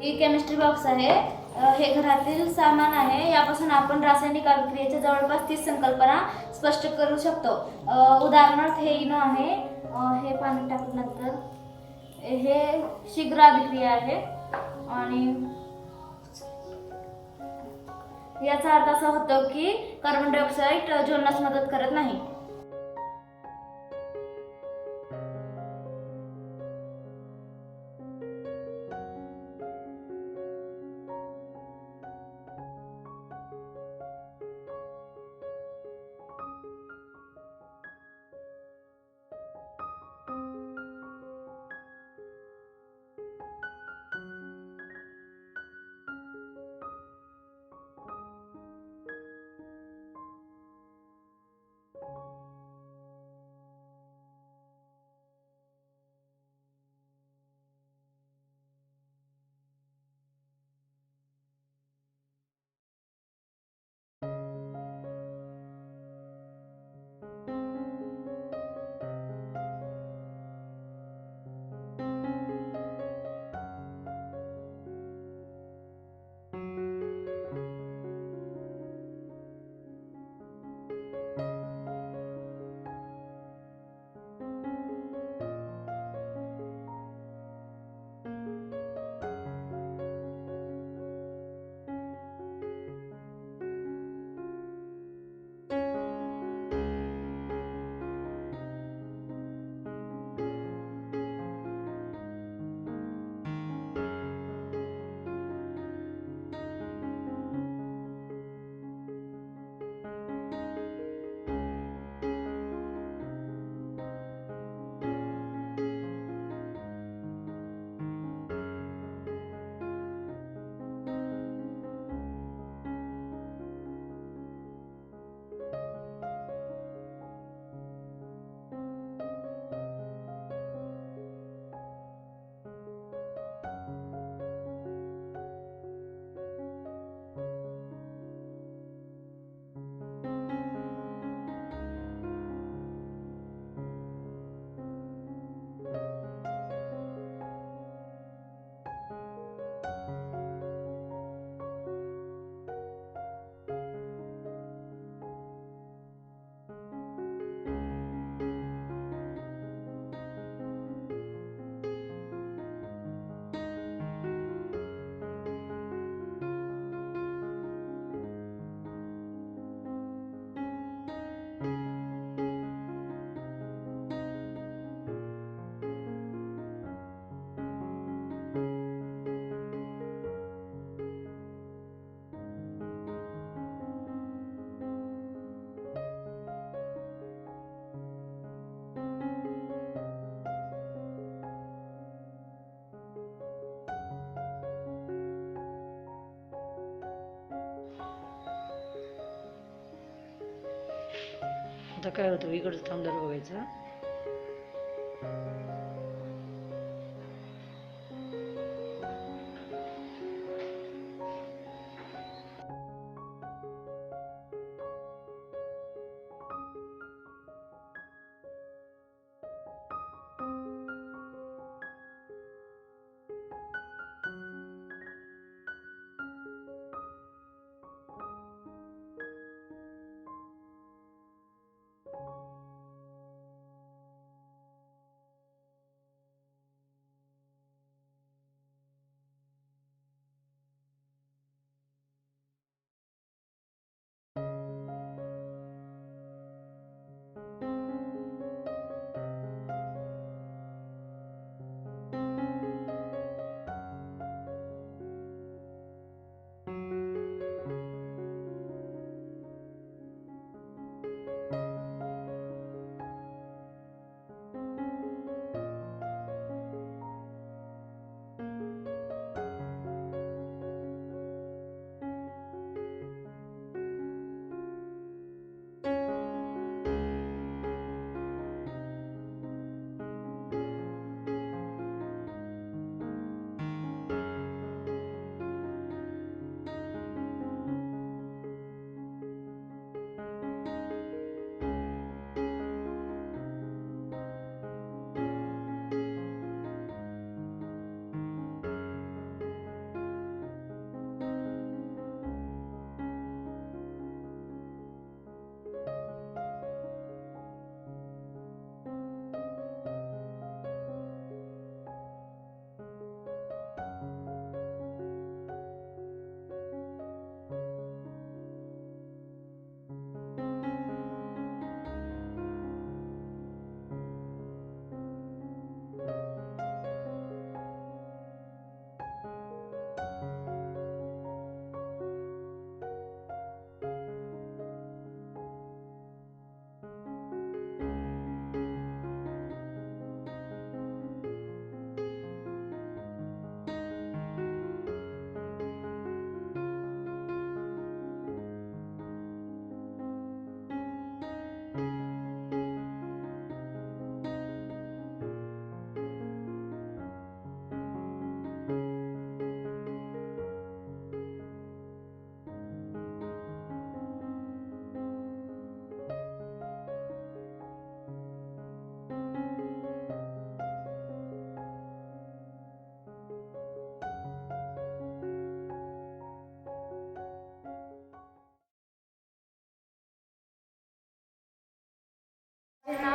ही chemistry box आहे. हे घरातील सामान आहे. यापासून आपण रासायनिक अभिक्रियेच्या जवळपास 30 संकल्पना स्पष्ट करू शकतो. उदाहरणार्थ हे इनो आहे. हे पाणी टाकल्यानंतर हे शीघ्र अभिक्रिया आहे आणि याचा अर्थ असा होतो की कार्बन डायऑक्साईड ज्वलनास मदत करत नाही. आता काय होतं, इकडचं थांबल्यावर बघायचं.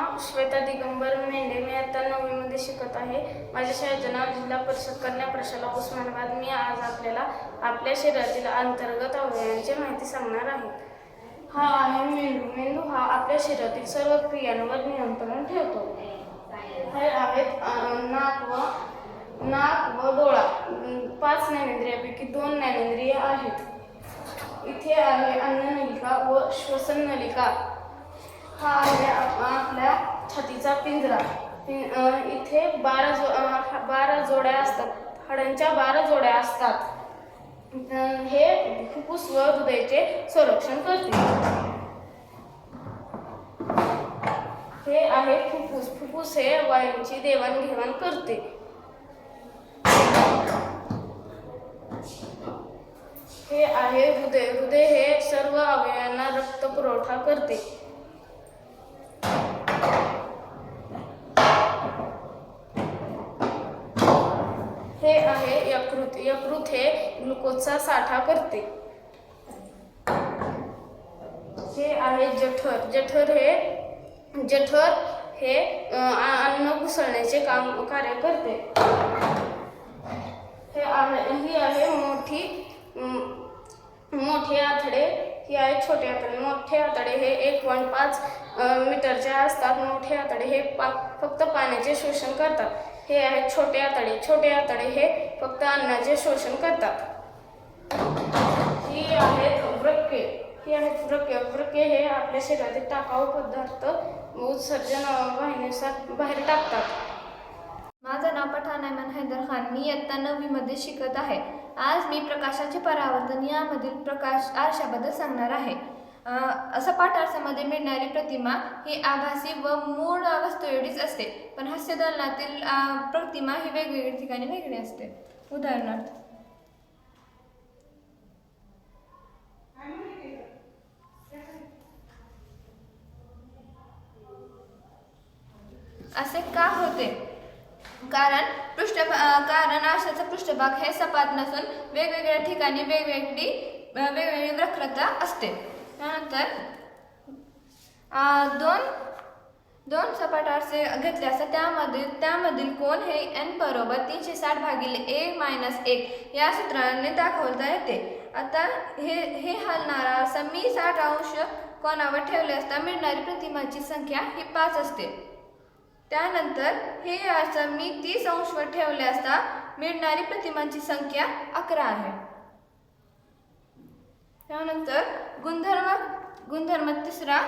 नाव श्वेता दिगंबर मेंढे. मी आता 9वीमध्ये शिकत आहे. माझ्या शाळेचे नाव जिल्हा परिषद कन्या प्रशाला उस्मानाबाद. मी आज आपल्याला आपल्या शरीरातील अंतर्गत अवयवांची माहिती सांगणार आहे. हा आहे मेंदू. मेंदू हा आपल्या शरीरातील सर्व क्रियांवर नियंत्रण ठेवतो. हे आहेत नाक व डोळा. 5 ज्ञानेंद्रियापैकी 2 ज्ञानेंद्रिय आहेत. इथे आहे अन्ननलिका व श्वसन नलिका. हा आहे आपल्या छातीचा पिंजरा. इथे 12 जोड्या असतात. हाडांच्या 12 जोड्या असतात. हे फुफ्फुस व हृदयाचे संरक्षण करते. हे आहे फुफ्फुस. फुफ्फुस हे वायूंची देवाणघेवाण करते. हे आहे हृदय. हृदय हे सर्व अवयवांना रक्त पुरवठा करते. हे आहे यकृत. यकृत हे ग्लुकोजचा साठा करते. हे आहे जठर. जठर हे अन्न घुसळण्याचे कार्य करते. ही आहे मोठे आतडे. ही आहे छोटे आतडे. मोठे आतडे हे 1.5 मीटरचे असतात. मोठे आतडे हे फक्त पाण्याचे शोषण करतात. हे आहेत छोटे आतडे. छोटे आतडे हे फक्त अन्नाचे शोषण करतात. ही आहेत व्रके. व्रके हे आपल्या शरीरातील टाकाऊ पदार्थ उत्सर्जन वाहिनीनुसार बाहेर टाकतात. माझं नाव पठाण ऐमन हैदर खान. मी इयत्ता 9वीमध्ये शिकत आहे. आज मी प्रकाशाचे परावर्तन यामधील प्रकाश आरशाबद्दल सांगणार आहे. सपाट आरशामध्ये मिळणारी प्रतिमा ही आभासी व मूळ वस्तू एवढीच असते, पण हास्यदलनातील प्रतिमा ही वेगवेगळ्या ठिकाणी वेगळी असते. उदाहरणार्थ असे का होते? कारण आरशाचा पृष्ठभाग हे सपाट नसून वेगवेगळ्या ठिकाणी वेगवेगळी वक्रता असते. त्यानंतर दोन सपाट आरसे घेतले असतात. त्यामधील कोन हे n बरोबर 360 भागिले a-1 या सूत्राने दाखवता येते. आता हे हलणारा आरसा मी 60 अंश कोनावर ठेवले असता मिळणारी प्रतिमाची संख्या ही 5 असते. त्यानंतर हे आरसा मी 30 अंशवर ठेवले असता मिळणारी प्रतिमांची संख्या 11 आहे. त्यानंतर गुणधर्म तिसरा,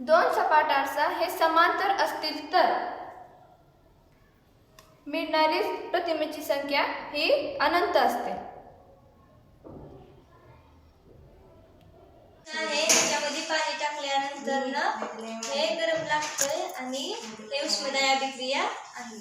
2 सपाट आरसा हे समांतर असतील तर मिळणारी प्रतिमेची संख्या ही अनंत असते. त्यामध्ये पाणी टाकल्यानंतर हे गरम लागतंय आणि हे उष्णदाब अभिक्रिया आहे.